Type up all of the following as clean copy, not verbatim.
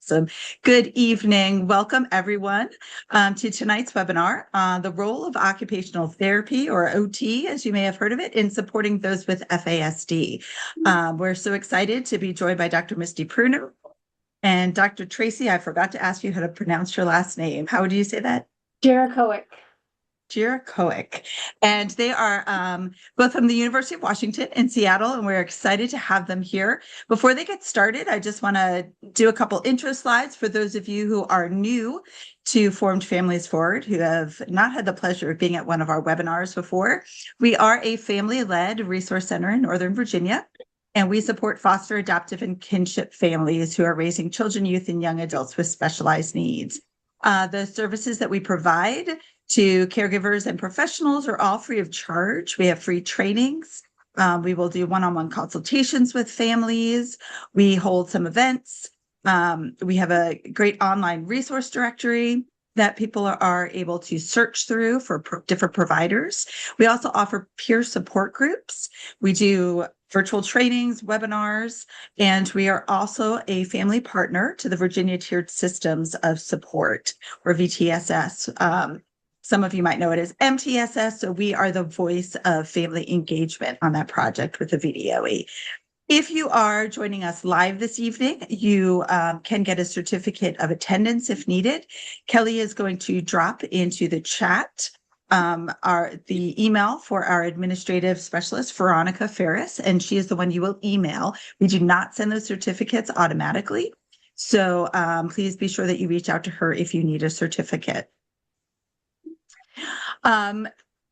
Awesome. Good evening. Welcome, everyone, to tonight's webinar, The Role of Occupational Therapy, or OT, as you may have heard of it, in supporting those with FASD. We're so excited to be joined by Dr. Misty Pruner and Dr. Tracy. I forgot to ask you how to pronounce your last name. How would you say that? Jirikowic. Jirikowic. And they are both from the University of Washington in Seattle, and we're excited to have them here. Before they get started, I just want to do a couple intro slides for those of you who are new to Formed Families Forward, who have not had the pleasure of being at one of our webinars before. We are a family-led resource center in Northern Virginia, and we support foster, adoptive, and kinship families who are raising children, youth, and young adults with specialized needs. The services that we provide to caregivers and professionals are all free of charge. We have free trainings. We will do one-on-one consultations with families. We hold some events. We have a great online resource directory that people are able to search through for different providers. We also offer peer support groups. We do virtual trainings, webinars, and we are also a family partner to the Virginia Tiered Systems of Support, or VTSS. Some of you might know it as MTSS, so we are the voice of family engagement on that project with the VDOE. If you are joining us live this evening, you can get a certificate of attendance if needed. Kelly is going to drop into the chat the email for our administrative specialist, Veronica Ferris, and she is the one you will email. We do not send those certificates automatically, so please be sure that you reach out to her if you need a certificate.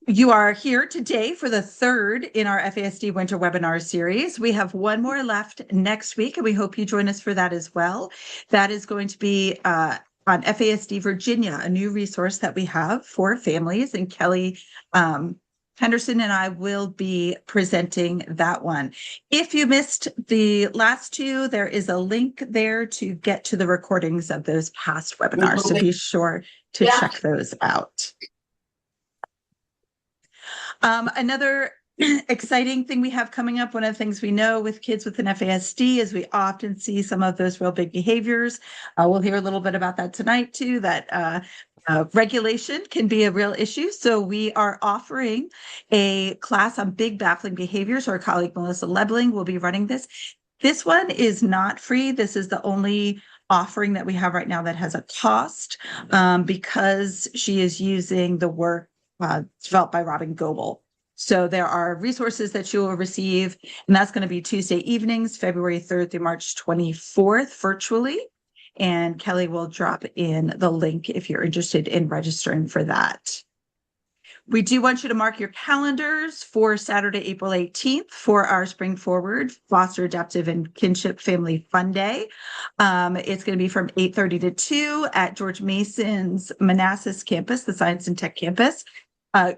You are here today for the third in our FASD Winter Webinar Series. We have one more left next week, and we hope you join us for that as well. That is going to be on FASD Virginia, a new resource that we have for families, and Kelly Henderson and I will be presenting that one. If you missed the last two, there is a link there to get to the recordings of those past webinars, so be sure to check those out. Another exciting thing we have coming up, one of the things we know with kids with an FASD is we often see some of those real big behaviors. We'll hear a little bit about that tonight too, that regulation can be a real issue. So we are offering a class on big baffling behaviors. Our colleague Melissa Lebling will be running this. This one is not free. This is the only offering that we have right now that has a cost because she is using the work developed by Robin Goebel. So there are resources that you will receive, and that's going to be Tuesday evenings, February 3rd through March 24th, virtually. And Kelly will drop in the link if you're interested in registering for that. We do want you to mark your calendars for Saturday, April 18th for our Spring Forward Foster, Adoptive, and Kinship Family Fun Day. It's going to be from 8:30 to 2 at George Mason's Manassas campus, the Science and Tech campus.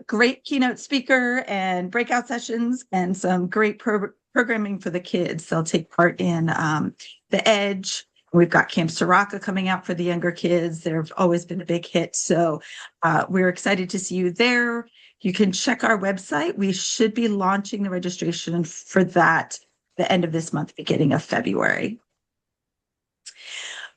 Great keynote speaker and breakout sessions and some great programming for the kids. They'll take part in The Edge. We've got Camp Soraka coming out for the younger kids. They've always been a big hit. So we're excited to see you there. You can check our website. We should be launching the registration for that the end of this month, beginning of February.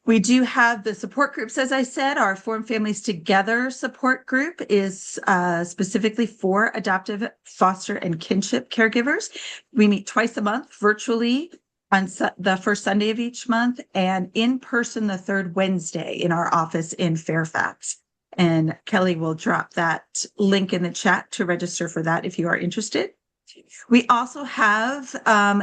We do have the support groups, as I said. Our Form Families Together support group is specifically for adoptive, foster, and kinship caregivers. We meet twice a month virtually on the first Sunday of each month and in person the third Wednesday in our office in Fairfax. And Kelly will drop that link in the chat to register for that if you are interested. We also have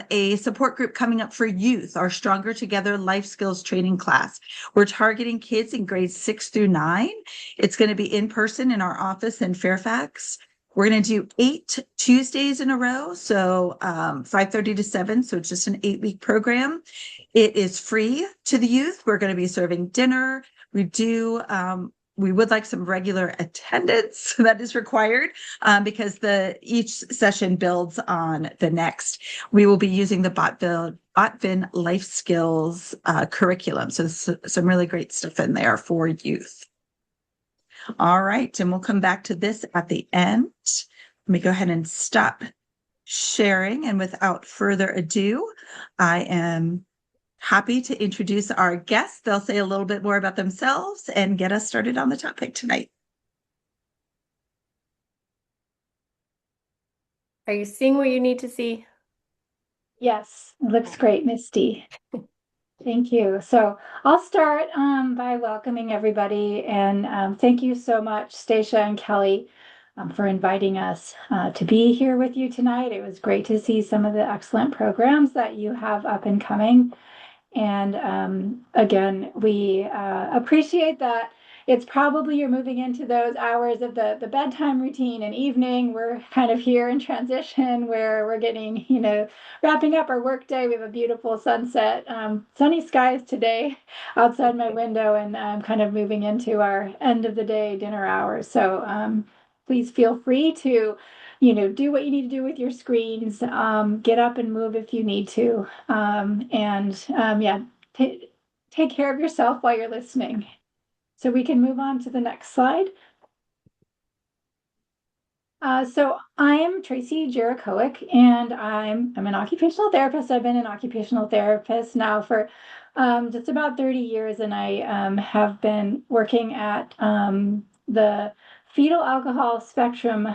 a support group coming up for youth, our Stronger Together Life Skills Training class. We're targeting kids in grades 6 through 9. It's going to be in person in our office in Fairfax. We're going to do 8 Tuesdays in a row, so 5:30 to 7, so it's just an 8-week program. It is free to the youth. We're going to be serving dinner. We would like some regular attendance that is required because each session builds on the next. We will be using the Botvin Life Skills curriculum. So some really great stuff in there for youth. All right, and we'll come back to this at the end. Let me go ahead and stop sharing. And without further ado, I am happy to introduce our guests. They'll say a little bit more about themselves and get us started on the topic tonight. Are you seeing what you need to see? Yes, it looks great, Misty. Thank you. So I'll start by welcoming everybody and thank you so much, Stacia and Kelly, for inviting us to be here with you tonight. It was great to see some of the excellent programs that you have up and coming. And again, we appreciate that it's probably you're moving into those hours of the bedtime routine and evening. We're kind of here in transition where we're getting, wrapping up our workday. We have a beautiful sunset, sunny skies today outside my window, and I'm kind of moving into our end of the day dinner hours. So please feel free to do what you need to do with your screens, get up and move if you need to. Yeah, take care of yourself while you're listening. So we can move on to the next slide. So I am Tracy Jirikowic, and I'm an occupational therapist. I've been an occupational therapist now for just about 30 years, and I have been working at the fetal alcohol spectrum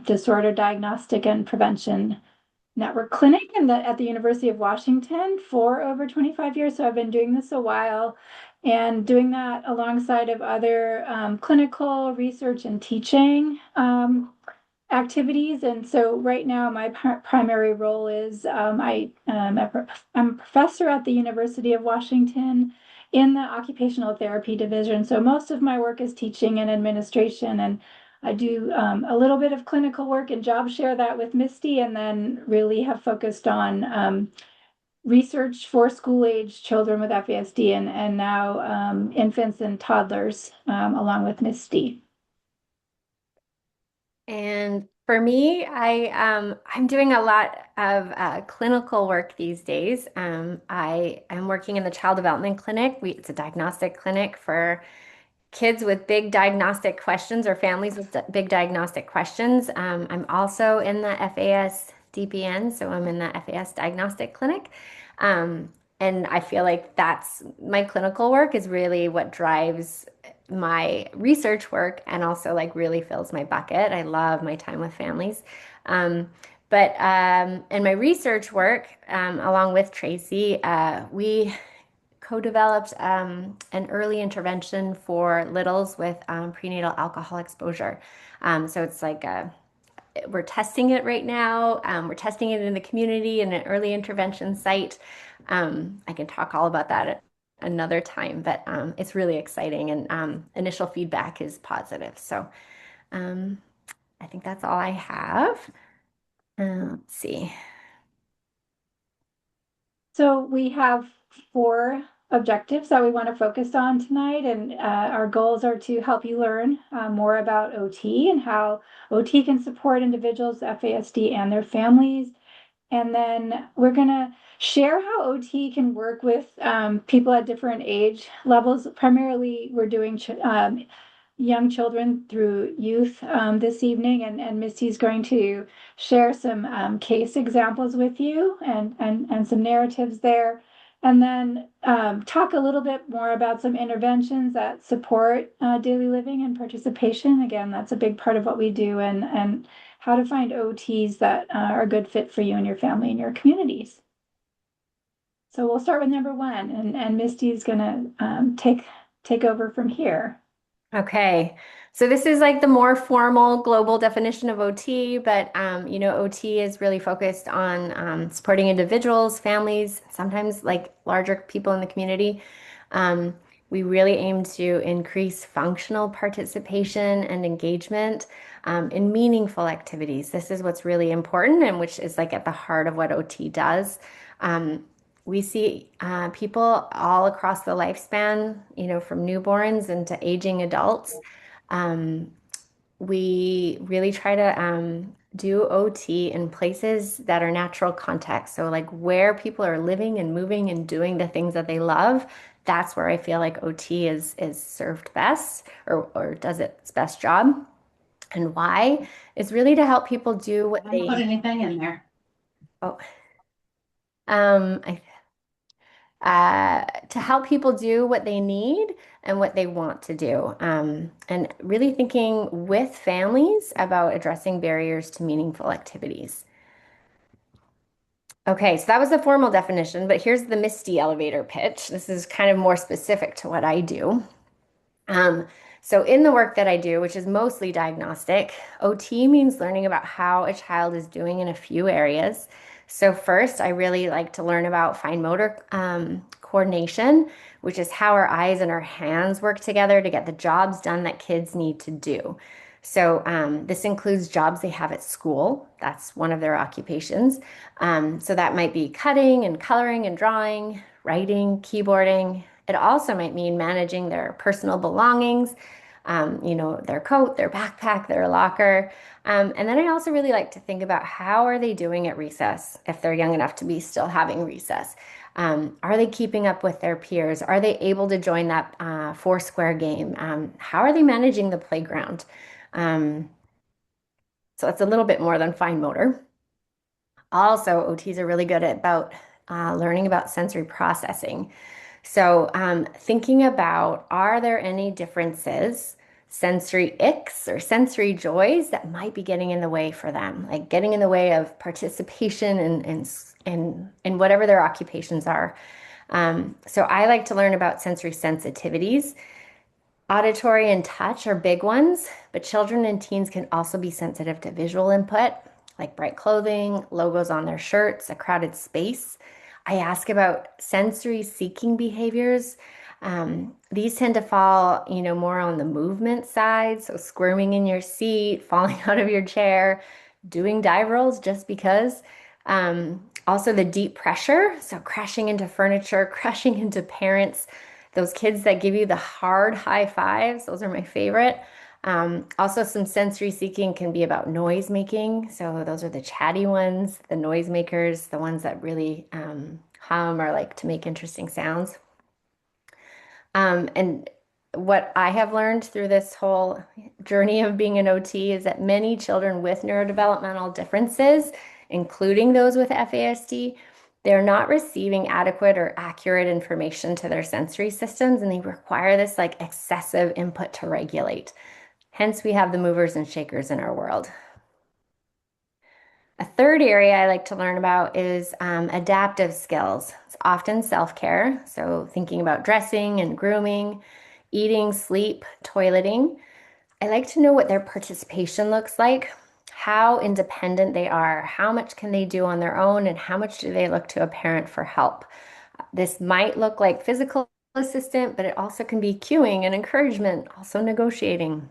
disorder diagnostic and prevention network clinic at the University of Washington for over 25 years. So I've been doing this a while and doing that alongside of other clinical research and teaching activities. And so right now my primary role is I'm a professor at the University of Washington in the occupational therapy division. So most of my work is teaching and administration, and I do a little bit of clinical work and job share that with Misty, and then really have focused on research for school age children with FASD and now infants and toddlers along with Misty. And for me, I'm doing a lot of clinical work these days. I am working in the child development clinic. It's a diagnostic clinic for kids with big diagnostic questions or families with big diagnostic questions. I'm also in the FAS DPN, so I'm in the FAS diagnostic clinic. Um, and I feel like that's my clinical work is really what drives my research work and also like really fills my bucket. I love my time with families. But in my research work, along with Tracy, we co-developed an early intervention for littles with prenatal alcohol exposure. So it's like we're testing it right now. We're testing it in the community in an early intervention site. I can talk all about that at another time, but it's really exciting and initial feedback is positive. So um, I think that's all I have. Let's see. So we have 4 objectives that we want to focus on tonight, and our goals are to help you learn more about OT and how OT can support individuals with FASD and their families. And then we're going to share how OT can work with people at different age levels. Primarily, we're doing young children through youth this evening, and Misty's going to share some case examples with you and some narratives there. And then talk a little bit more about some interventions that support daily living and participation. Again, that's a big part of what we do, and how to find OTs that are a good fit for you and your family and your communities. So we'll start with number 1, and Misty's going to take over from here. Okay. So this is like the more formal global definition of OT, but OT is really focused on supporting individuals, families, sometimes like larger people in the community. We really aim to increase functional participation and engagement in meaningful activities. This is what's really important and which is like at the heart of what OT does. We see people all across the lifespan, from newborns into aging adults. Um, we really try to do OT in places that are natural context. So, like where people are living and moving and doing the things that they love, that's where I feel like OT is served best or does its best job. And why? It's really to help people do what Put anything in there. oh, um, I to help people do what they need and what they want to do. And really thinking with families about addressing barriers to meaningful activities. Okay, so that was the formal definition, but here's the Misty elevator pitch. This is kind of more specific to what I do. Um, so in the work that I do, which is mostly diagnostic, OT means learning about how a child is doing in a few areas. So first, I really like to learn about fine motor coordination, which is how our eyes and our hands work together to get the jobs done that kids need to do. So this includes jobs they have at school. That's one of their occupations. So that might be cutting and coloring and drawing, writing, keyboarding. It also might mean managing their personal belongings, their coat, their backpack, their locker. And then I also really like to think about how are they doing at recess if they're young enough to be still having recess. Are they keeping up with their peers? Are they able to join that four-square game? How are they managing the playground? So it's a little bit more than fine motor. Also, OTs are really good about learning about sensory processing. So thinking about, are there any differences, sensory icks or sensory joys that might be getting in the way for them, like getting in the way of participation in whatever their occupations are. So I like to learn about sensory sensitivities. Auditory and touch are big ones, but children and teens can also be sensitive to visual input, like bright clothing, logos on their shirts, a crowded space. I ask about sensory seeking behaviors. These tend to fall, more on the movement side, so squirming in your seat, falling out of your chair, doing dive rolls just because. Also the deep pressure, so crashing into furniture, crashing into parents, those kids that give you the hard high fives, those are my favorite. Also, some sensory seeking can be about noise making. So those are the chatty ones, the noise makers, the ones that really hum or like to make interesting sounds. And what I have learned through this whole journey of being an OT is that many children with neurodevelopmental differences, including those with FASD, they're not receiving adequate or accurate information to their sensory systems, and they require this like excessive input to regulate. Hence, we have the movers and shakers in our world. A third area I like to learn about is adaptive skills. It's often self-care, so thinking about dressing and grooming, eating, sleep, toileting. I like to know what their participation looks like, how independent they are, how much can they do on their own, and how much do they look to a parent for help. This might look like physical assistant, but it also can be cueing and encouragement, also negotiating.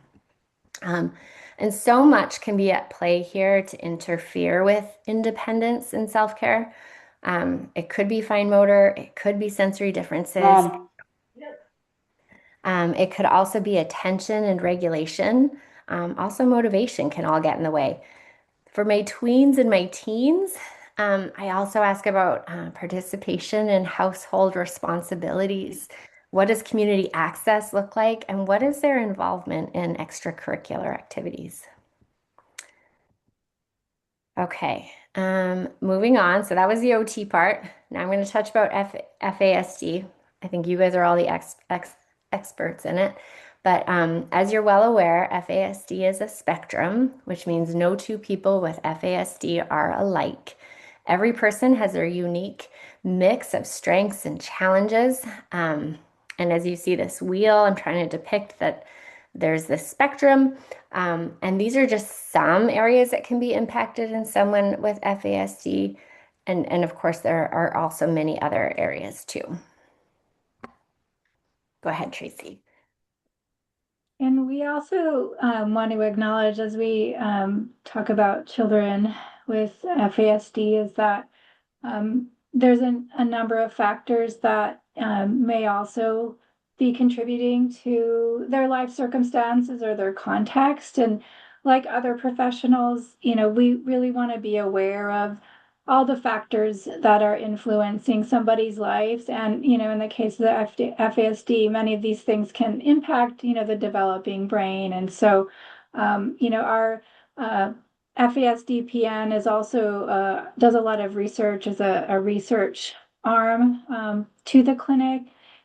And so much can be at play here to interfere with independence and self-care. It could be fine motor, it could be sensory differences. It could also be attention and regulation. Also, motivation can all get in the way. For my tweens and my teens, I also ask about participation in household responsibilities. What does community access look like, and what is their involvement in extracurricular activities? Okay, moving on. So that was the OT part. Now I'm going to touch about FASD. I think you guys are all the experts in it. But as you're well aware, FASD is a spectrum, which means no two people with FASD are alike. Every person has their unique mix of strengths and challenges. And as you see this wheel, I'm trying to depict that there's this spectrum. And these are just some areas that can be impacted in someone with FASD. And of course, there are also many other areas too. Go ahead, Tracy. And we also want to acknowledge as we talk about children with FASD is that there's a number of factors that may also be contributing to their life circumstances or their context. And like other professionals, we really want to be aware of all the factors that are influencing somebody's lives. And, in the case of the FASD, many of these things can impact, the developing brain. And so, our FASD PN is also does a lot of research as a research arm to the clinic.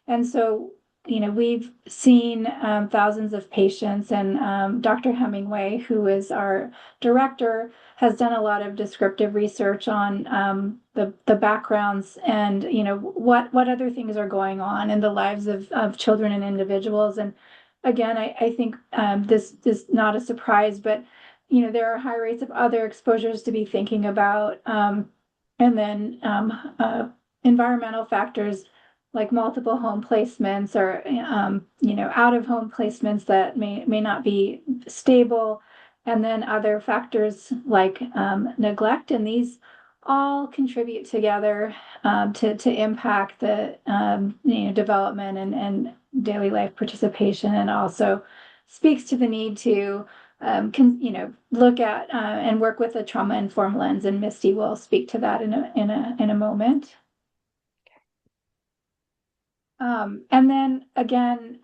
And so, we've seen thousands of patients, and Dr. Hemingway, who is our director, has done a lot of descriptive research on the backgrounds and, what other things are going on in the lives of children and individuals. And again, I think this is not a surprise, but, there are high rates of other exposures to be thinking about. And then environmental factors like multiple home placements or out of home placements that may not be stable, and then other factors like neglect, and these all contribute together to impact the development and daily life participation, and also speaks to the need to look at and work with a trauma-informed lens, and Misty will speak to that in a moment. And then again,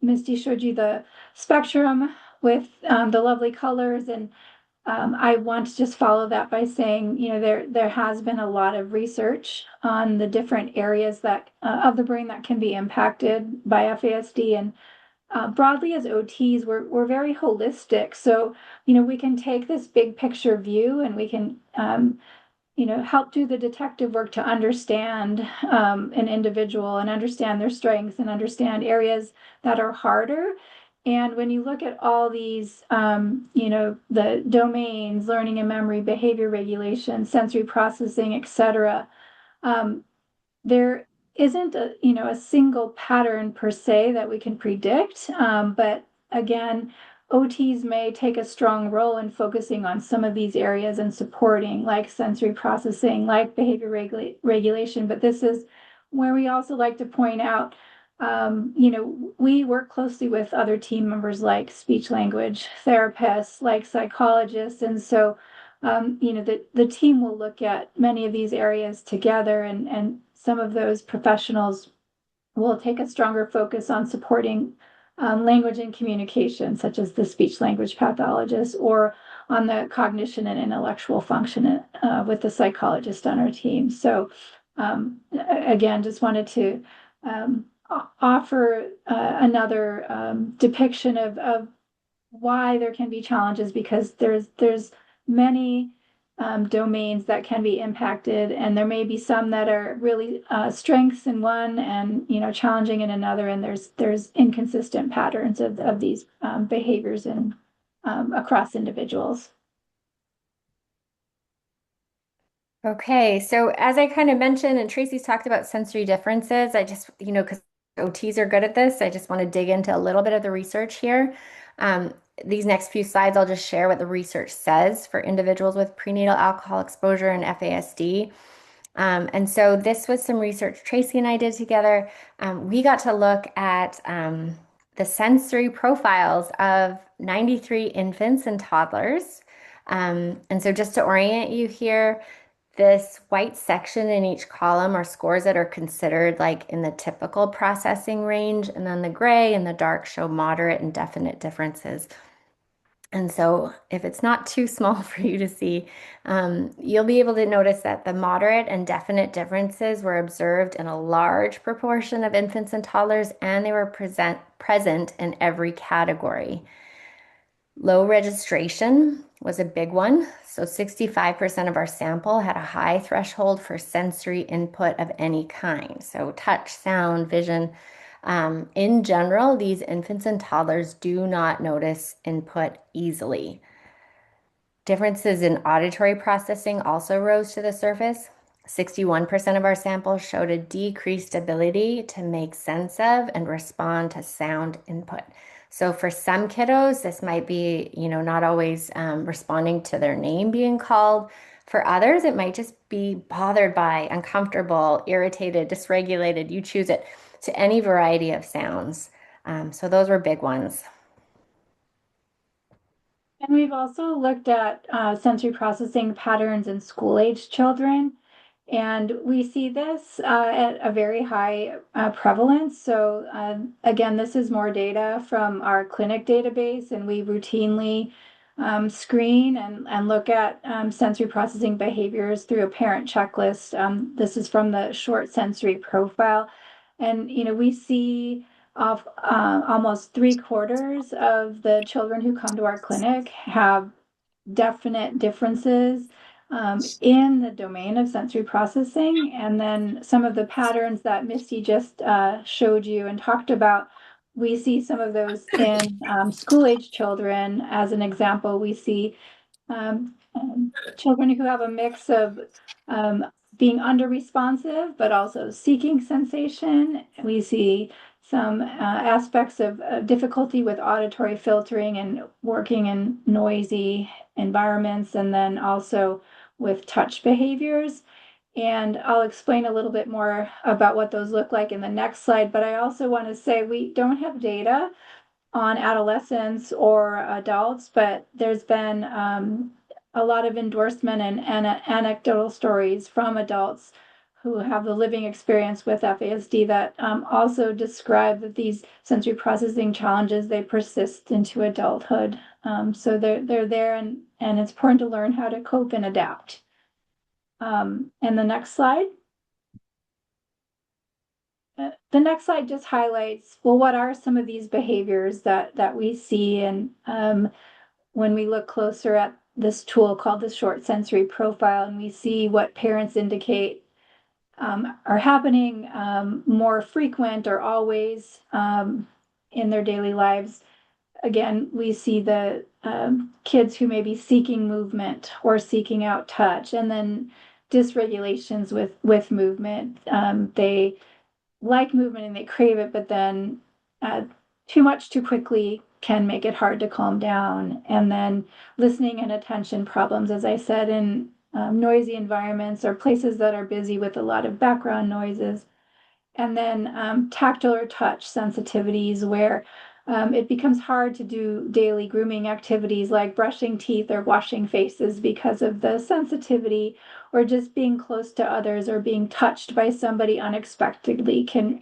Misty showed you the spectrum with the lovely colors, and I want to just follow that by saying, there has been a lot of research on the different areas that of the brain that can be impacted by FASD, and broadly as OTs, we're very holistic. So, we can take this big picture view, and we can help do the detective work to understand an individual and understand their strengths and understand areas that are harder. And when you look at all these, the domains, learning and memory, behavior regulation, sensory processing, etc., there isn't a single pattern per se that we can predict. But again, OTs may take a strong role in focusing on some of these areas and supporting, like sensory processing, like behavior regulation. But this is where we also like to point out, we work closely with other team members like speech language therapists, like psychologists. And so, the team will look at many of these areas together, and some of those professionals will take a stronger focus on supporting language and communication, such as the speech language pathologist, or on the cognition and intellectual function with the psychologist on our team. So again, just wanted to offer another depiction of why there can be challenges, because there's many domains that can be impacted, and there may be some that are really strengths in one and challenging in another, and there's inconsistent patterns of these behaviors and across individuals. Okay, so as I kind of mentioned, and Tracy's talked about sensory differences, I just, because OTs are good at this, I just want to dig into a little bit of the research here. These next few slides, I'll just share what the research says for individuals with prenatal alcohol exposure and FASD. And so this was some research Tracy and I did together. We got to look at the sensory profiles of 93 infants and toddlers. And so just to orient you here, this white section in each column are scores that are considered like in the typical processing range, and then the gray and the dark show moderate and definite differences. And so if it's not too small for you to see, you'll be able to notice that the moderate and definite differences were observed in a large proportion of infants and toddlers, and they were present in every category. Low registration was a big one. So 65% of our sample had a high threshold for sensory input of any kind. So touch, sound, vision. In general, these infants and toddlers do not notice input easily. Differences in auditory processing also rose to the surface. 61% of our sample showed a decreased ability to make sense of and respond to sound input. So for some kiddos, this might be, not always responding to their name being called. For others, it might just be bothered by, uncomfortable, irritated, dysregulated, you choose it, to any variety of sounds. So those were big ones. And we've also looked at sensory processing patterns in school-age children, and we see this at a very high prevalence. So again, this is more data from our clinic database, and we routinely screen and look at sensory processing behaviors through a parent checklist. This is from the short sensory profile. And, we see almost 3/4 of the children who come to our clinic have definite differences in the domain of sensory processing. And then some of the patterns that Misty just showed you and talked about, we see some of those in school-age children. As an example, we see children who have a mix of being under-responsive, but also seeking sensation. We see some aspects of difficulty with auditory filtering and working in noisy environments, and then also with touch behaviors. And I'll explain a little bit more about what those look like in the next slide. But I also want to say we don't have data on adolescents or adults, but there's been a lot of endorsement and anecdotal stories from adults who have the living experience with FASD that also describe that these sensory processing challenges, they persist into adulthood. So they're there, and it's important to learn how to cope and adapt. And the next slide. The next slide just highlights, well, what are some of these behaviors that we see? And when we look closer at this tool called the short sensory profile, and we see what parents indicate are happening more frequent or always in their daily lives. Again, we see the kids who may be seeking movement or seeking out touch, and then dysregulations with movement. They like movement and they crave it, but then too much too quickly can make it hard to calm down. And then listening and attention problems, as I said, in noisy environments or places that are busy with a lot of background noises. And then tactile or touch sensitivities, where it becomes hard to do daily grooming activities like brushing teeth or washing faces because of the sensitivity, or just being close to others or being touched by somebody unexpectedly can,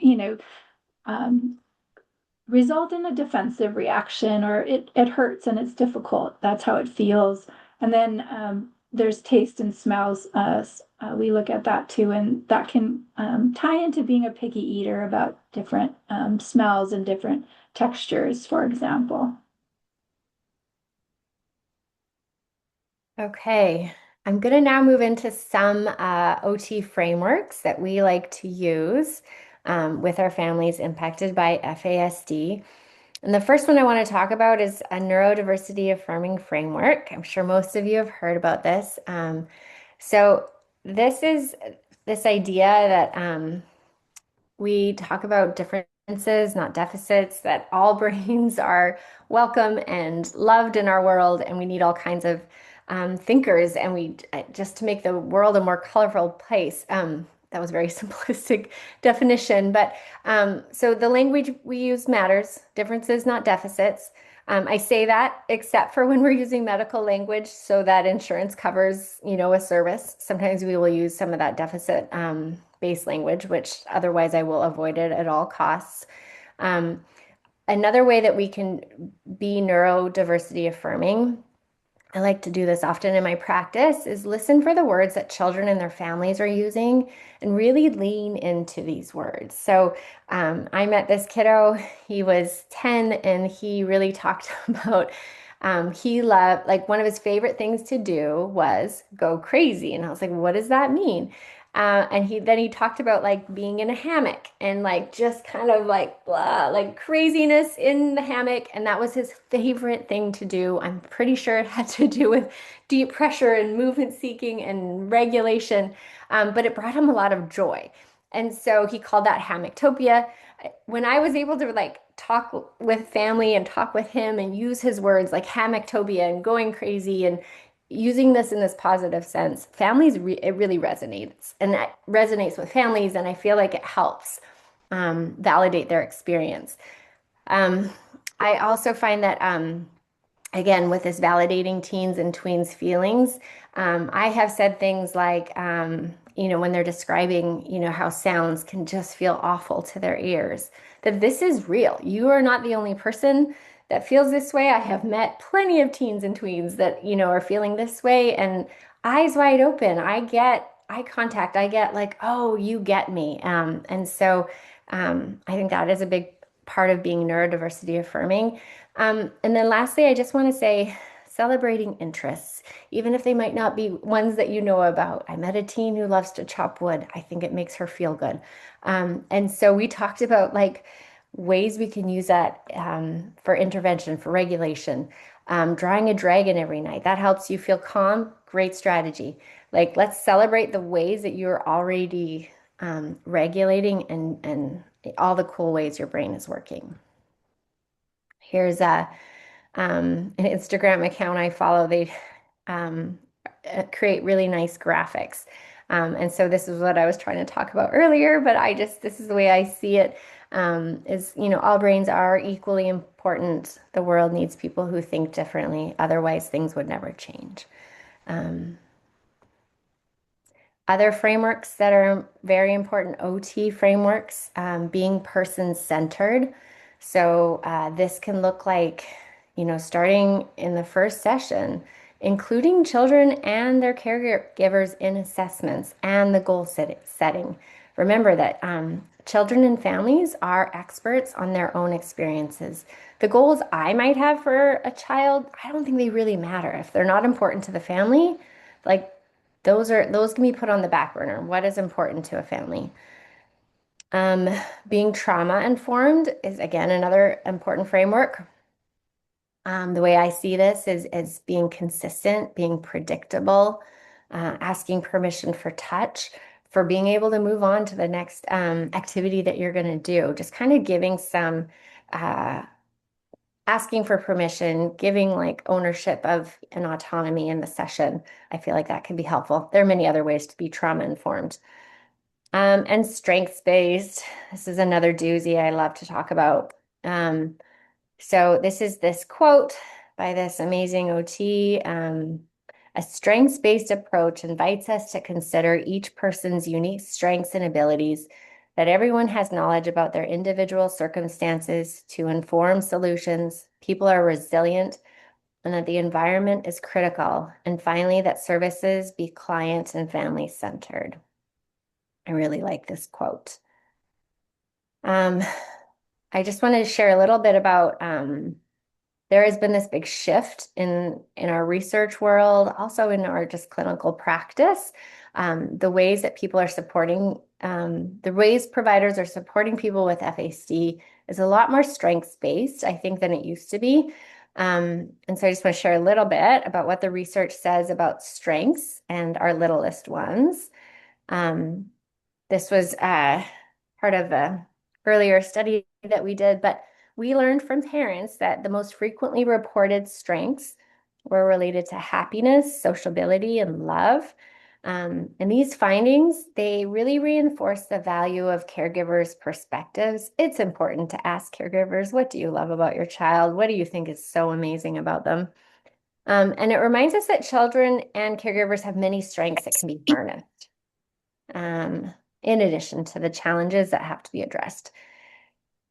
result in a defensive reaction, or it hurts and it's difficult. That's how it feels. And then there's taste and smells. We look at that too, and that can tie into being a picky eater about different smells and different textures, for example. Okay, I'm going to now move into some OT frameworks that we like to use with our families impacted by FASD. And the first one I want to talk about is a neurodiversity affirming framework. I'm sure most of you have heard about this. So this is this idea that we talk about differences, not deficits, that all brains are welcome and loved in our world, and we need all kinds of thinkers, and we just to make the world a more colorful place. That was a very simplistic definition, but so the language we use matters. Differences, not deficits. I say that except for when we're using medical language so that insurance covers, a service. Sometimes we will use some of that deficit based language, which otherwise I will avoid it at all costs. Another way that we can be neurodiversity affirming, I like to do this often in my practice, is listen for the words that children and their families are using and really lean into these words. So I met this kiddo, he was 10, and he really talked about he loved, like, one of his favorite things to do was go crazy. And I was like, what does that mean? And he talked about like being in a hammock and like just kind of like blah, like craziness in the hammock. And that was his favorite thing to do. I'm pretty sure it had to do with deep pressure and movement seeking and regulation, but it brought him a lot of joy. And so he called that hammocktopia. When I was able to like talk with family and talk with him and use his words like hammocktopia and going crazy and using this in this positive sense, it really resonates, and that resonates with families, and I feel like it helps validate their experience. I also find that again, with this validating teens and tweens feelings, I have said things like, when they're describing, how sounds can just feel awful to their ears, that this is real. You are not the only person that feels this way. I have met plenty of teens and tweens that, are feeling this way, and eyes wide open. I get eye contact. I get like, oh, you get me. And so I think that is a big part of being neurodiversity affirming. And then lastly, I just want to say celebrating interests, even if they might not be ones that you know about. I met a teen who loves to chop wood. I think it makes her feel good. And so we talked about like ways we can use that for intervention, for regulation. Drawing a dragon every night, that helps you feel calm. Great strategy. Like, let's celebrate the ways that you're already regulating and all the cool ways your brain is working. Here's an Instagram account I follow. They create really nice graphics. And so this is what I was trying to talk about earlier, but this is the way I see it, is, all brains are equally important. The world needs people who think differently. Otherwise, things would never change. Other frameworks that are very important, OT frameworks, being person-centered. So this can look like, starting in the first session, including children and their caregivers in assessments and the goal setting. Remember that children and families are experts on their own experiences. The goals I might have for a child, I don't think they really matter. If they're not important to the family, like those can be put on the back burner. What is important to a family? Being trauma informed is again another important framework. The way I see this is being consistent, being predictable, asking permission for touch, for being able to move on to the next activity that you're going to do. Just kind of giving some asking for permission, giving like ownership of an autonomy in the session. I feel like that can be helpful. There are many other ways to be trauma informed. And strengths-based. This is another doozy I love to talk about. So this is this quote by this amazing OT. A strengths-based approach invites us to consider each person's unique strengths and abilities, that everyone has knowledge about their individual circumstances to inform solutions, people are resilient, and that the environment is critical. And finally, that services be client and family centered. I really like this quote. I just wanted to share a little bit about there has been this big shift in our research world, also in our just clinical practice. The ways that people are supporting, the ways providers are supporting people with FASD is a lot more strengths-based, I think, than it used to be. And so I just want to share a little bit about what the research says about strengths and our littlest ones. This was part of an earlier study that we did, but we learned from parents that the most frequently reported strengths were related to happiness, sociability, and love. And these findings, they really reinforce the value of caregivers' perspectives. It's important to ask caregivers, what do you love about your child? What do you think is so amazing about them? And it reminds us that children and caregivers have many strengths that can be harnessed, in addition to the challenges that have to be addressed.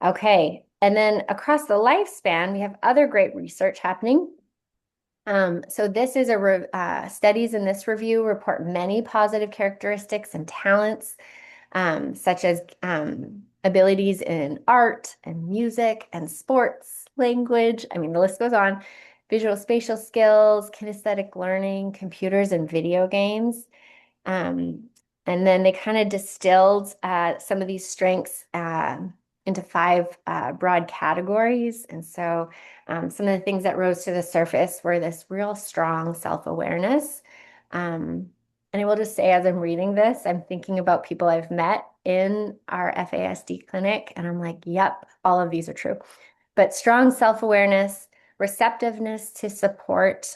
Okay, and then across the lifespan, we have other great research happening. So this is studies in this review report many positive characteristics and talents, such as abilities in art and music and sports, language. I mean, the list goes on. Visual spatial skills, kinesthetic learning, computers and video games. And then they kind of distilled some of these strengths into 5 broad categories. And so some of the things that rose to the surface were this real strong self-awareness. And I will just say, as I'm reading this, I'm thinking about people I've met in our FASD clinic, and I'm like, yep, all of these are true. But strong self-awareness, receptiveness to support,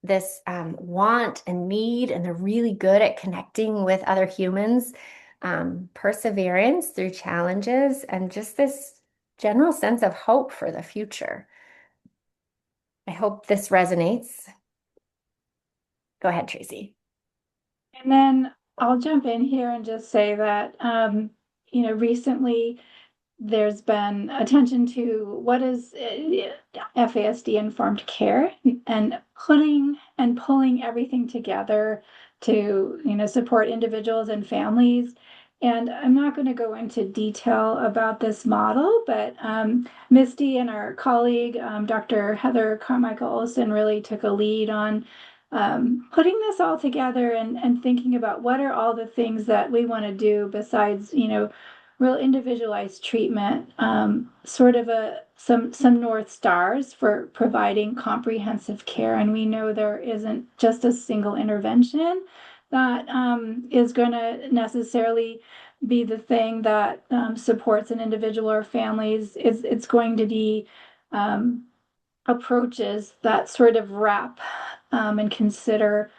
this want and need, and they're really good at connecting with other humans, perseverance through challenges, and just this general sense of hope for the future. I hope this resonates. Go ahead, Tracy. And then I'll jump in here and just say that, recently there's been attention to what is FASD informed care and putting and pulling everything together to, support individuals and families. And I'm not going to go into detail about this model, but Misty and our colleague, Dr. Heather Carmichael Olson, really took a lead on putting this all together and thinking about what are all the things that we want to do besides, real individualized treatment, sort of some North Stars for providing comprehensive care. And we know there isn't just a single intervention that is going to necessarily be the thing that supports an individual or families. It's going to be approaches that sort of wrap and consider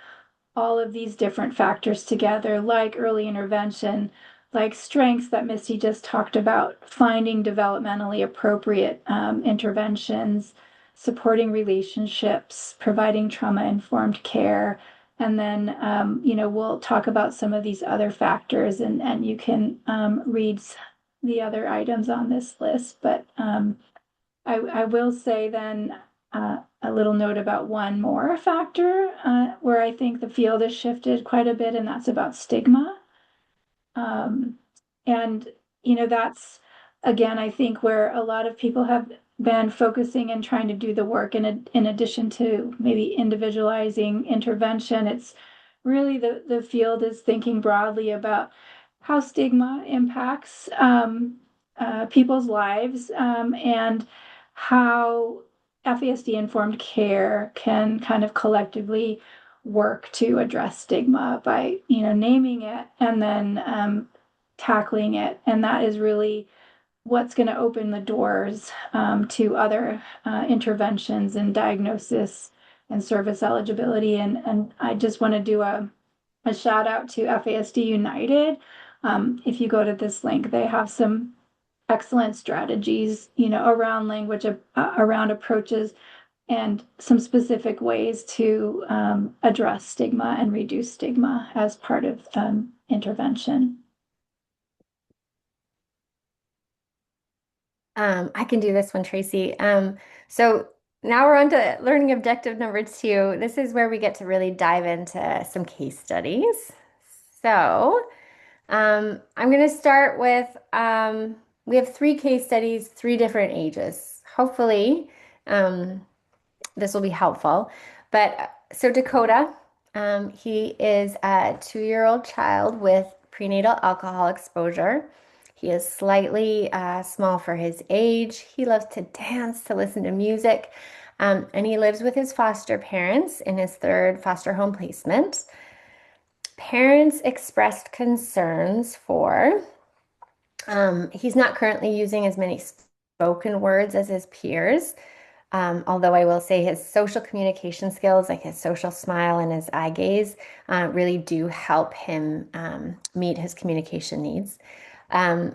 all of these different factors together, like early intervention, like strengths that Misty just talked about, finding developmentally appropriate interventions, supporting relationships, providing trauma-informed care. And then, we'll talk about some of these other factors, and you can read the other items on this list. But I will say then a little note about one more factor where I think the field has shifted quite a bit, and that's about stigma. Um, and, that's again, I think where a lot of people have been focusing and trying to do the work in addition to maybe individualizing intervention. It's really the field is thinking broadly about how stigma impacts people's lives and how FASD informed care can kind of collectively work to address stigma by, naming it and then tackling it. And that is really what's going to open the doors to other interventions and diagnosis and service eligibility. And I just want to do a shout out to FASD United. If you go to this link, they have some excellent strategies, around language, around approaches, and some specific ways to address stigma and reduce stigma as part of intervention. I can do this one, Tracy. So now we're on to learning objective number 2. This is where we get to really dive into some case studies. So I'm going to start with, we have 3 case studies, 3 different ages. Hopefully, this will be helpful. But so Dakota, he is a 2-year-old child with prenatal alcohol exposure. He is slightly small for his age. He loves to dance, to listen to music, and he lives with his foster parents in his 3rd foster home placement. Parents expressed concerns for he's not currently using as many spoken words as his peers. Although I will say his social communication skills, like his social smile and his eye gaze, really do help him meet his communication needs.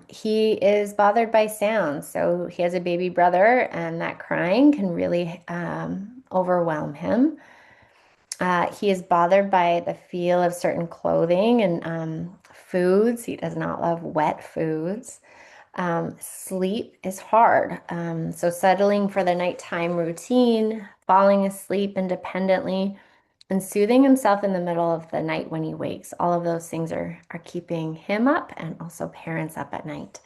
He is bothered by sounds. So he has a baby brother, and that crying can really overwhelm him. He is bothered by the feel of certain clothing and foods. He does not love wet foods. Sleep is hard. So settling for the nighttime routine, falling asleep independently, and soothing himself in the middle of the night when he wakes. All of those things are keeping him up and also parents up at night.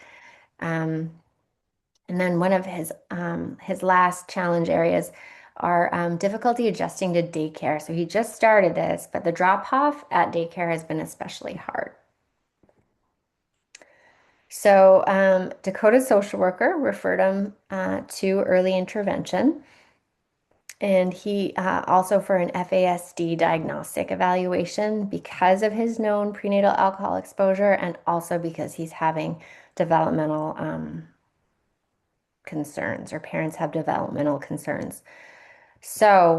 And then one of his last challenge areas are difficulty adjusting to daycare. So he just started this, but the drop-off at daycare has been especially hard. So Dakota's social worker referred him to early intervention. And he also for an FASD diagnostic evaluation because of his known prenatal alcohol exposure and also because he's having developmental concerns, or parents have developmental concerns. So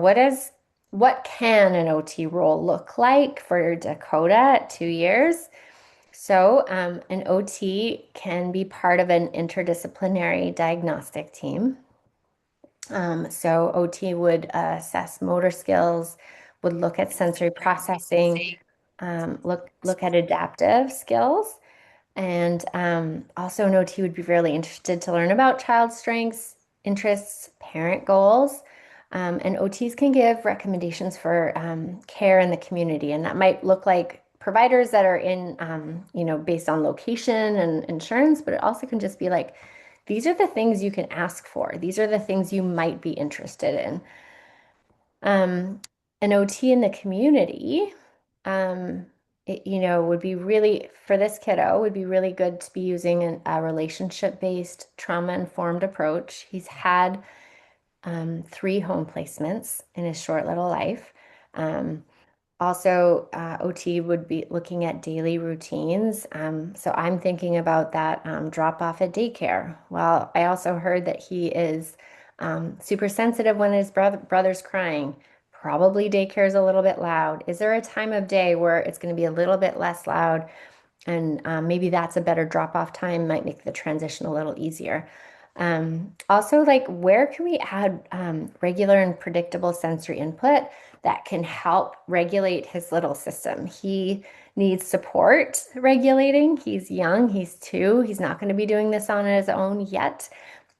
what can an OT role look like for Dakota at 2 years? So an OT can be part of an interdisciplinary diagnostic team. So OT would assess motor skills, would look at sensory processing, look at adaptive skills, And also an OT would be really interested to learn about child strengths, interests, parent goals. And OTs can give recommendations for care in the community. And that might look like providers that are in, based on location and insurance, but it also can just be like, these are the things you can ask for. These are the things you might be interested in. An OT in the community, would be really, for this kiddo, would be really good to be using a relationship-based, trauma-informed approach. He's had 3 home placements in his short little life. Also, OT would be looking at daily routines. So I'm thinking about that drop off at daycare. Well, I also heard that he is super sensitive when his brother's crying. Probably daycare is a little bit loud. Is there a time of day where it's going to be a little bit less loud? And maybe that's a better drop off time, might make the transition a little easier. Also, like, where can we add regular and predictable sensory input that can help regulate his little system? He needs support regulating. He's young, he's 2. He's not going to be doing this on his own yet.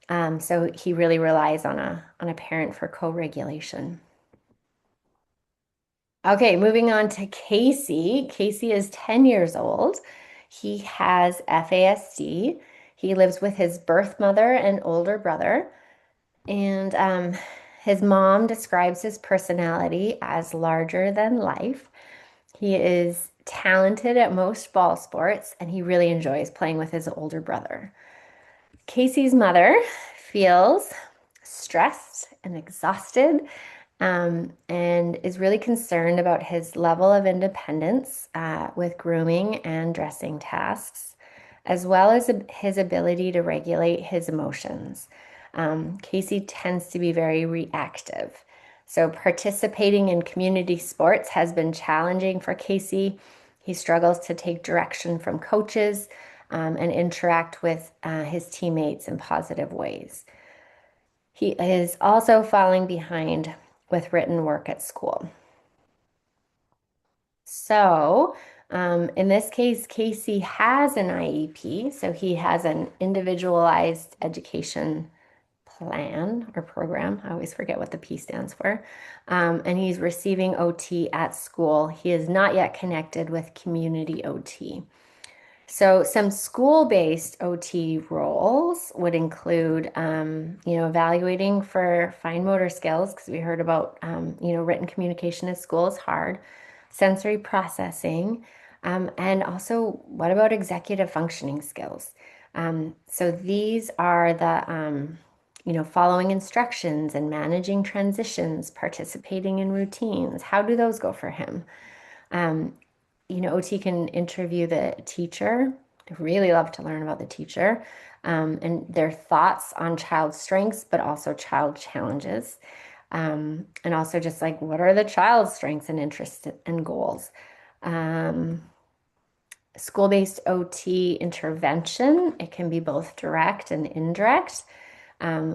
So he really relies on a parent for co-regulation. Okay, moving on to Casey. Casey is 10 years old. He has FASD. He lives with his birth mother and older brother. And his mom describes his personality as larger than life. He is talented at most ball sports, and he really enjoys playing with his older brother. Casey's mother feels stressed and exhausted, and is really concerned about his level of independence with grooming and dressing tasks, as well as his ability to regulate his emotions. Casey tends to be very reactive. So participating in community sports has been challenging for Casey. He struggles to take direction from coaches and interact with his teammates in positive ways. He is also falling behind with written work at school. So, in this case, Casey has an IEP, so he has an individualized education plan or program. I always forget what the P stands for. And he's receiving OT at school. He is not yet connected with community OT. So some school-based OT roles would include, evaluating for fine motor skills, because we heard about, written communication at school is hard, sensory processing, and also what about executive functioning skills? So these are the, following instructions and managing transitions, participating in routines. How do those go for him? OT can interview the teacher. I really love to learn about the teacher and their thoughts on child strengths, but also child challenges. And also just like, what are the child's strengths and interests and goals? School-based OT intervention, it can be both direct and indirect.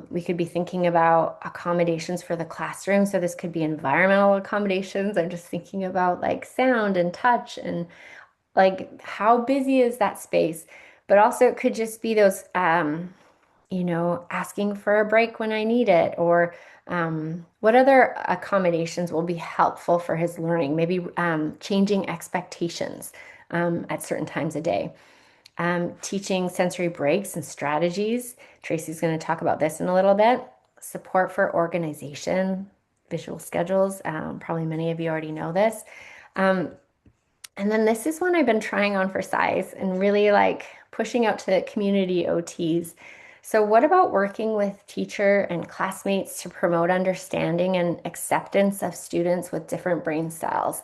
We could be thinking about accommodations for the classroom. So this could be environmental accommodations. I'm just thinking about like sound and touch and like how busy is that space. But also it could just be those, asking for a break when I need it, or what other accommodations will be helpful for his learning? Maybe changing expectations at certain times a day. Teaching sensory breaks and strategies. Tracy's going to talk about this in a little bit. Support for organization, visual schedules. Probably many of you already know this. And then this is one I've been trying on for size and really like pushing out to community OTs. So what about working with teacher and classmates to promote understanding and acceptance of students with different brain styles?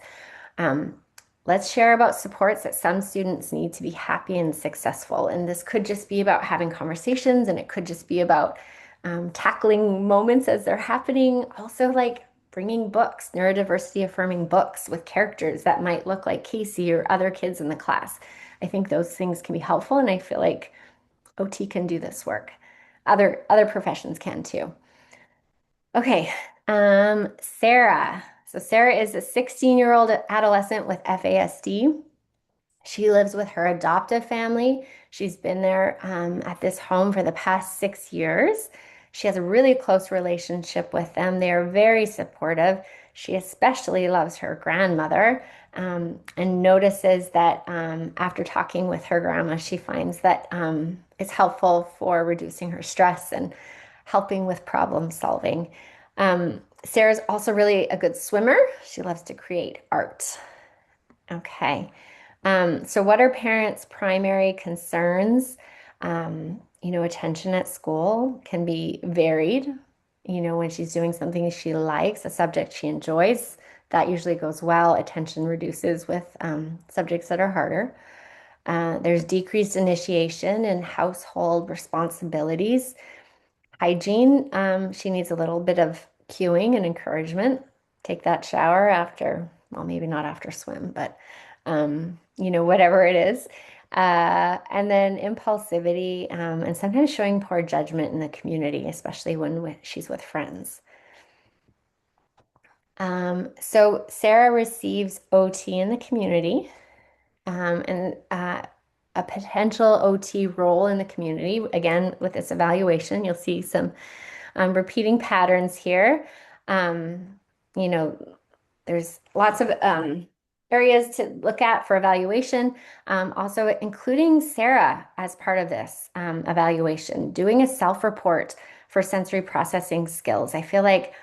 Let's share about supports that some students need to be happy and successful. And this could just be about having conversations, and it could just be about tackling moments as they're happening. Also, like bringing books, neurodiversity affirming books with characters that might look like Casey or other kids in the class. I think those things can be helpful, and I feel like OT can do this work. Other professions can too. Okay, Sarah. So Sarah is a 16-year-old adolescent with FASD. She lives with her adoptive family. She's been there at this home for the past 6 years. She has a really close relationship with them. They are very supportive. She especially loves her grandmother, and notices that after talking with her grandma, she finds that it's helpful for reducing her stress and helping with problem solving. Sarah's also really a good swimmer. She loves to create art. Okay. So what are parents' primary concerns? Attention at school can be varied. When she's doing something she likes, a subject she enjoys, that usually goes well. Attention reduces with subjects that are harder. There's decreased initiation in household responsibilities. Hygiene, she needs a little bit of cueing and encouragement. Take that shower after, well, maybe not after swim, but whatever it is. And then impulsivity, and sometimes showing poor judgment in the community, especially when she's with friends. So Sarah receives OT in the community, and a potential OT role in the community. Again, with this evaluation, you'll see some repeating patterns here. You know, there's lots of areas to look at for evaluation, also including Sarah as part of this evaluation, doing a self-report for sensory processing skills. I feel like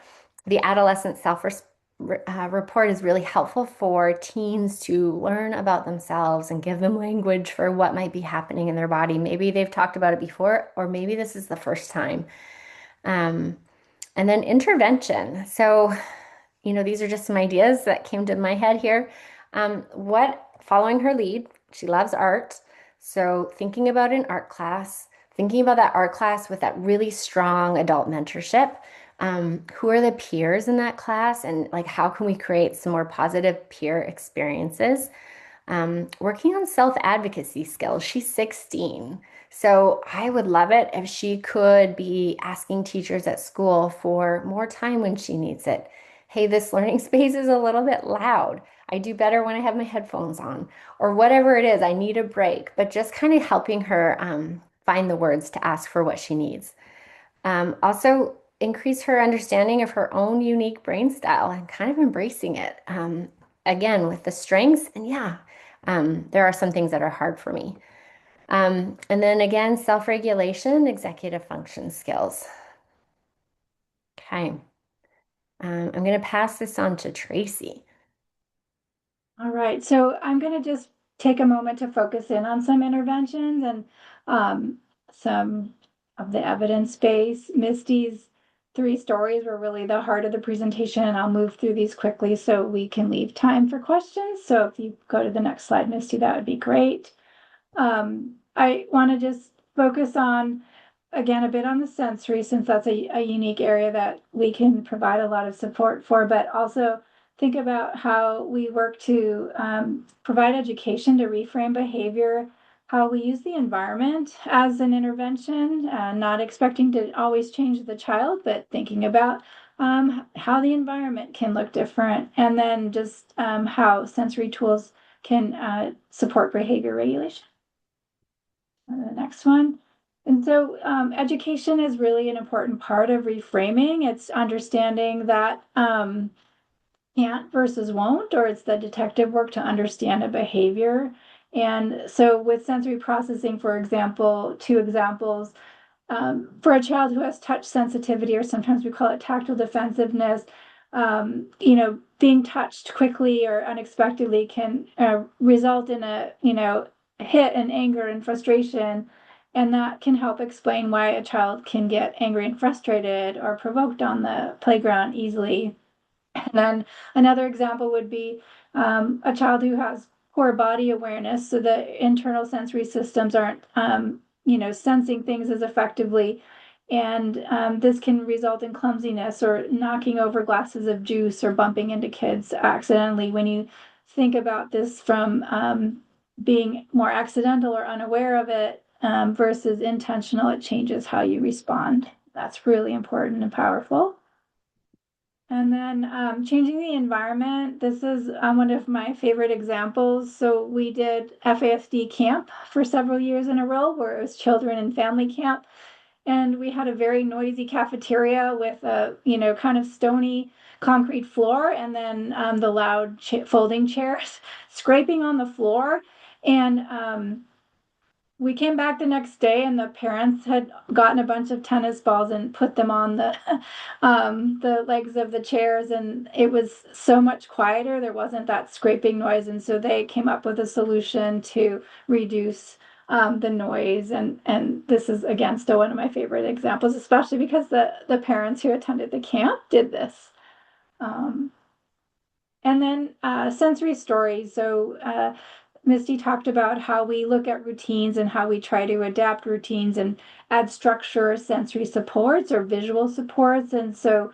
the adolescent report is really helpful for teens to learn about themselves and give them language for what might be happening in their body. Maybe they've talked about it before, or maybe this is the first time. And then intervention. So, these are just some ideas that came to my head here. Following her lead, she loves art. So thinking about an art class, thinking about that art class with that really strong adult mentorship. Who are the peers in that class, and like how can we create some more positive peer experiences? Working on self-advocacy skills. She's 16. So I would love it if she could be asking teachers at school for more time when she needs it. Hey, this learning space is a little bit loud. I do better when I have my headphones on, or whatever it is. I need a break, but just kind of helping her find the words to ask for what she needs. Also, increase her understanding of her own unique brain style and kind of embracing it. Again, with the strengths, and yeah, there are some things that are hard for me. And then again, self-regulation, executive function skills. Okay. I'm going to pass this on to Tracy. All right, so I'm going to just take a moment to focus in on some interventions and some of the evidence base. Misty's 3 stories were really the heart of the presentation, and I'll move through these quickly so we can leave time for questions. So if you go to the next slide, Misty, that would be great. I want to just focus on, again, a bit on the sensory, since that's a unique area that we can provide a lot of support for, but also think about how we work to provide education to reframe behavior, how we use the environment as an intervention, not expecting to always change the child, but thinking about how the environment can look different, and then just how sensory tools can support behavior regulation. The next one. And so education is really an important part of reframing. It's understanding that can't versus won't, or it's the detective work to understand a behavior. And so with sensory processing, for example, 2 examples, for a child who has touch sensitivity, or sometimes we call it tactile defensiveness, being touched quickly or unexpectedly can result in a, hit and anger and frustration. And that can help explain why a child can get angry and frustrated or provoked on the playground easily. And then another example would be a child who has poor body awareness, so the internal sensory systems aren't, sensing things as effectively. And this can result in clumsiness or knocking over glasses of juice or bumping into kids accidentally. When you think about this from being more accidental or unaware of it versus intentional, it changes how you respond. That's really important and powerful. And then changing the environment. This is one of my favorite examples. So we did FASD camp for several years in a row, where it was children and family camp. And we had a very noisy cafeteria with a, kind of stony concrete floor, and then the loud folding chairs scraping on the floor. And we came back the next day, and the parents had gotten a bunch of tennis balls and put them on the legs of the chairs, and it was so much quieter. There wasn't that scraping noise, and so they came up with a solution to reduce the noise. And this is, again, still one of my favorite examples, especially because the parents who attended the camp did this. Um, and then sensory stories. So Misty talked about how we look at routines and how we try to adapt routines and add structure, sensory supports or visual supports. And so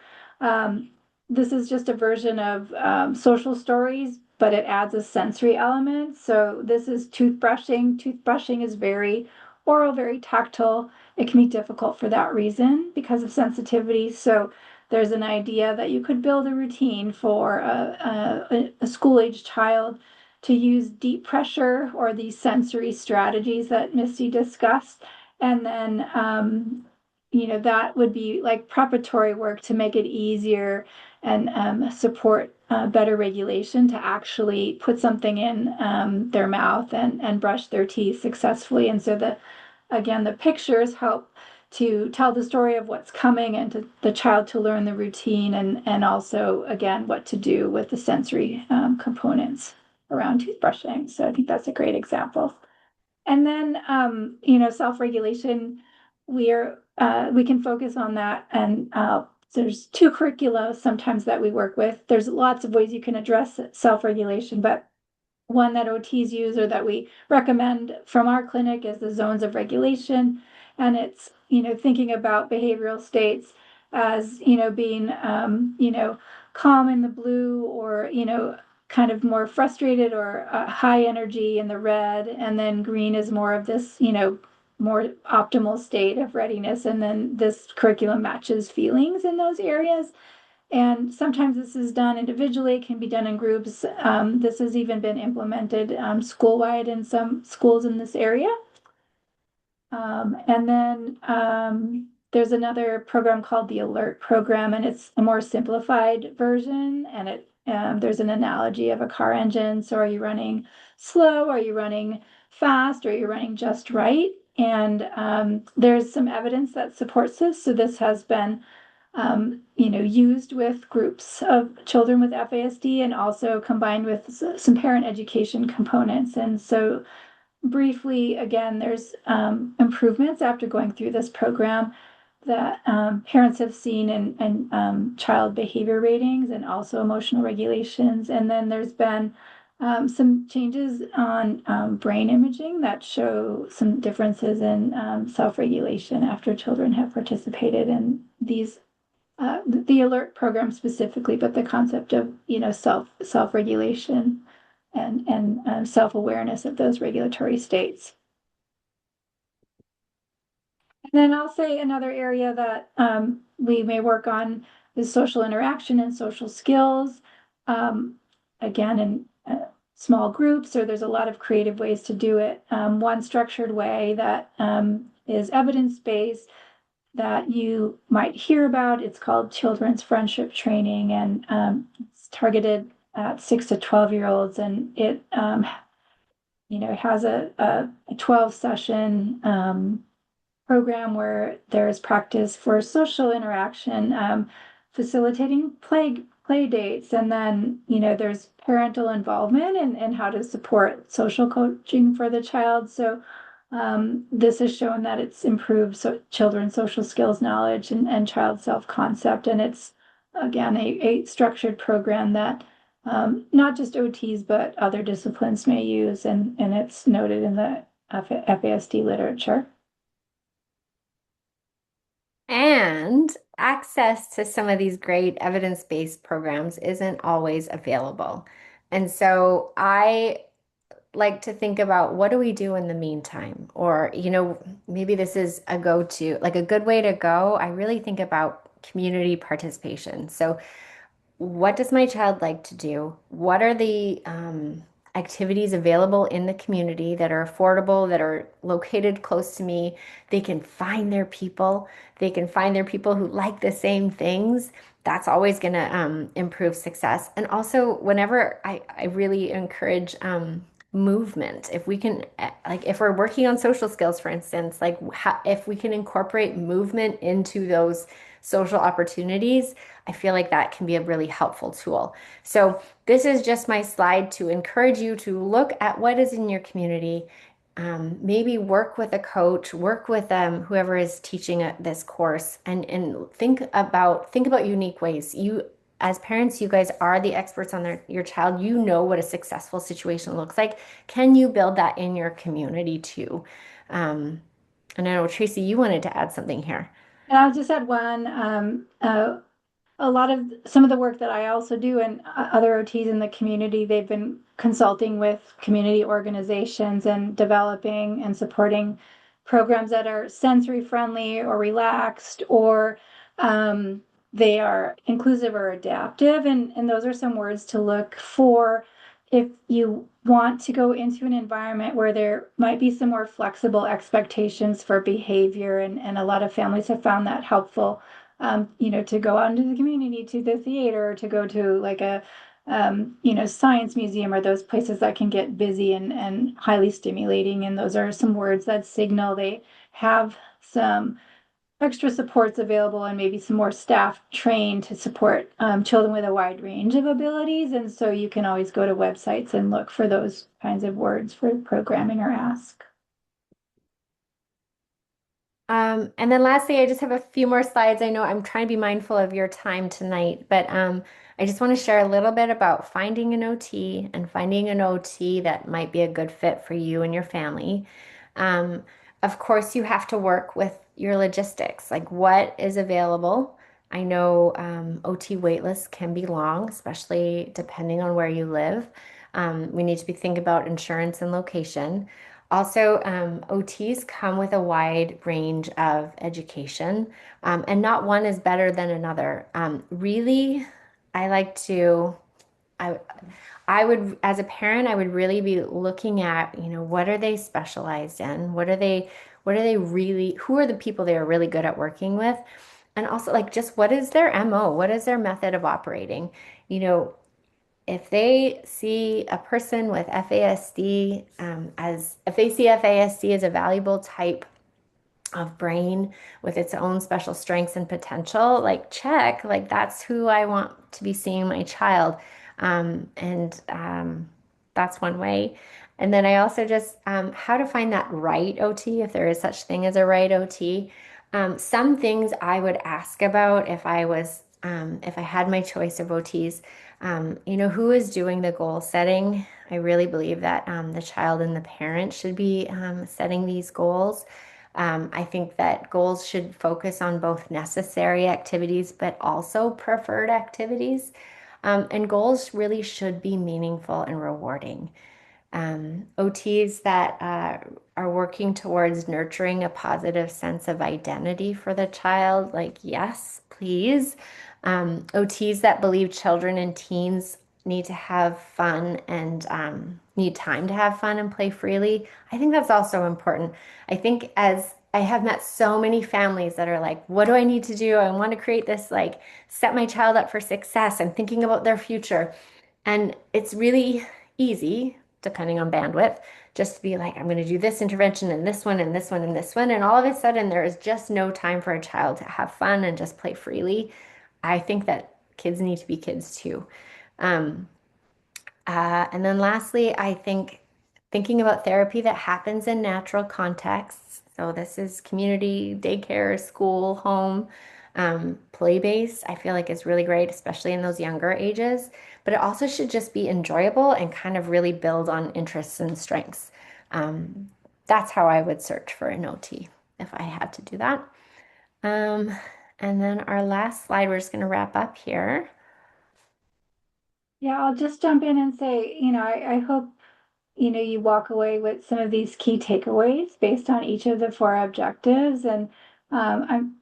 this is just a version of social stories, but it adds a sensory element. So this is toothbrushing. Toothbrushing is very oral, very tactile. It can be difficult for that reason because of sensitivity. So there's an idea that you could build a routine for a school-age child to use deep pressure or these sensory strategies that Misty discussed. And then, that would be like preparatory work to make it easier and support better regulation to actually put something in their mouth and brush their teeth successfully. And so the pictures help to tell the story of what's coming and to the child to learn the routine, and also, again, what to do with the sensory components around toothbrushing. So I think that's a great example. And then, self-regulation, we can focus on that. And there's two curricula sometimes that we work with. There's lots of ways you can address self-regulation, but one that OTs use or that we recommend from our clinic is the zones of regulation. And it's, thinking about behavioral states as, being, calm in the blue, or, kind of more frustrated or high energy in the red. And then green is more of this, more optimal state of readiness. And then this curriculum matches feelings in those areas. And sometimes this is done individually, it can be done in groups. This has even been implemented school-wide in some schools in this area. And then there's another program called the Alert Program, and it's a more simplified version. And there's an analogy of a car engine. So are you running slow? Are you running fast? Or are you running just right? And there's some evidence that supports this. So this has been used with groups of children with FASD, and also combined with some parent education components. And so briefly, again, there's improvements after going through this program that parents have seen in child behavior ratings and also emotional regulations. And then there's been some changes on brain imaging that show some differences in self-regulation after children have participated in these the alert program specifically, but the concept of self-regulation and self-awareness of those regulatory states. And then I'll say another area that we may work on is social interaction and social skills. Again, in small groups, or there's a lot of creative ways to do it. One structured way that is evidence-based that you might hear about. It's called Children's Friendship Training, and it's targeted at 6 to 12-year-olds, and it has a 12-session program where there's practice for social interaction, facilitating play dates, and then there's parental involvement and how to support social coaching for the child. So this has shown that it's improved children's social skills knowledge and child self-concept. And it's, again, a structured program that not just OTs, but other disciplines may use. And it's noted in the FASD literature. And access to some of these great evidence-based programs isn't always available. And so I like to think about, what do we do in the meantime? Or, maybe this is a go-to, like a good way to go. I really think about community participation. So what does my child like to do? What are the activities available in the community that are affordable, that are located close to me? They can find their people. They can find their people who like the same things. That's always going to improve success. And also, whenever I really encourage movement, if we can, like, if we're working on social skills, for instance, like if we can incorporate movement into those social opportunities, I feel like that can be a really helpful tool. So this is just my slide to encourage you to look at what is in your community. Maybe work with a coach, work with whoever is teaching this course, and think about unique ways. You, as parents, you guys are the experts on your child. You know what a successful situation looks like. Can you build that in your community too? And I know, Tracy, you wanted to add something here. And I'll just add one. A lot of some of the work that I also do and other OTs in the community, they've been consulting with community organizations and developing and supporting programs that are sensory friendly or relaxed, or they are inclusive or adaptive. And those are some words to look for if you want to go into an environment where there might be some more flexible expectations for behavior. And a lot of families have found that helpful, to go out into the community, to the theater, to go to like a, science museum, or those places that can get busy and highly stimulating. And those are some words that signal they have some extra supports available and maybe some more staff trained to support children with a wide range of abilities. And so you can always go to websites and look for those kinds of words for programming or ask. And then lastly, I just have a few more slides. I know I'm trying to be mindful of your time tonight, but I just want to share a little bit about finding an OT and finding an OT that might be a good fit for you and your family. Um, of course, you have to work with your logistics, like what is available. I know OT waitlists can be long, especially depending on where you live. We need to be thinking about insurance and location. Also, OTs come with a wide range of education, and not one is better than another. Really, I like to, I, I would, as a parent, I would really be looking at, what are they specialized in? What are they really, who are the people they are really good at working with? And also, like, just what is their MO? What is their method of operating? You know, if they see a person with FASD if they see FASD as a valuable type of brain with its own special strengths and potential, like check, like that's who I want to be seeing my child. And that's one way. And then I also just how to find that right OT, if there is such thing as a right OT. Some things I would ask about if I had my choice of OTs. Who is doing the goal setting? I really believe that the child and the parent should be setting these goals. I think that goals should focus on both necessary activities, but also preferred activities. And goals really should be meaningful and rewarding. OTs that are working towards nurturing a positive sense of identity for the child, like, yes, please. OTs that believe children and teens need to have fun and need time to have fun and play freely. I think that's also important. I think as I have met so many families that are like, what do I need to do? I want to create this, like, set my child up for success. I'm thinking about their future. And it's really easy, depending on bandwidth, just to be like, I'm going to do this intervention and this one and this one and this one. And all of a sudden, there is just no time for a child to have fun and just play freely. I think that kids need to be kids too. Um, and then lastly, I think thinking about therapy that happens in natural contexts. So this is community, daycare, school, home, play-based, I feel like is really great, especially in those younger ages. But it also should just be enjoyable and kind of really build on interests and strengths. Um, that's how I would search for an OT if I had to do that. Um, and then our last slide, we're just going to wrap up here. Yeah, I'll just jump in and say, I hope, you walk away with some of these key takeaways based on each of the four objectives. And I'm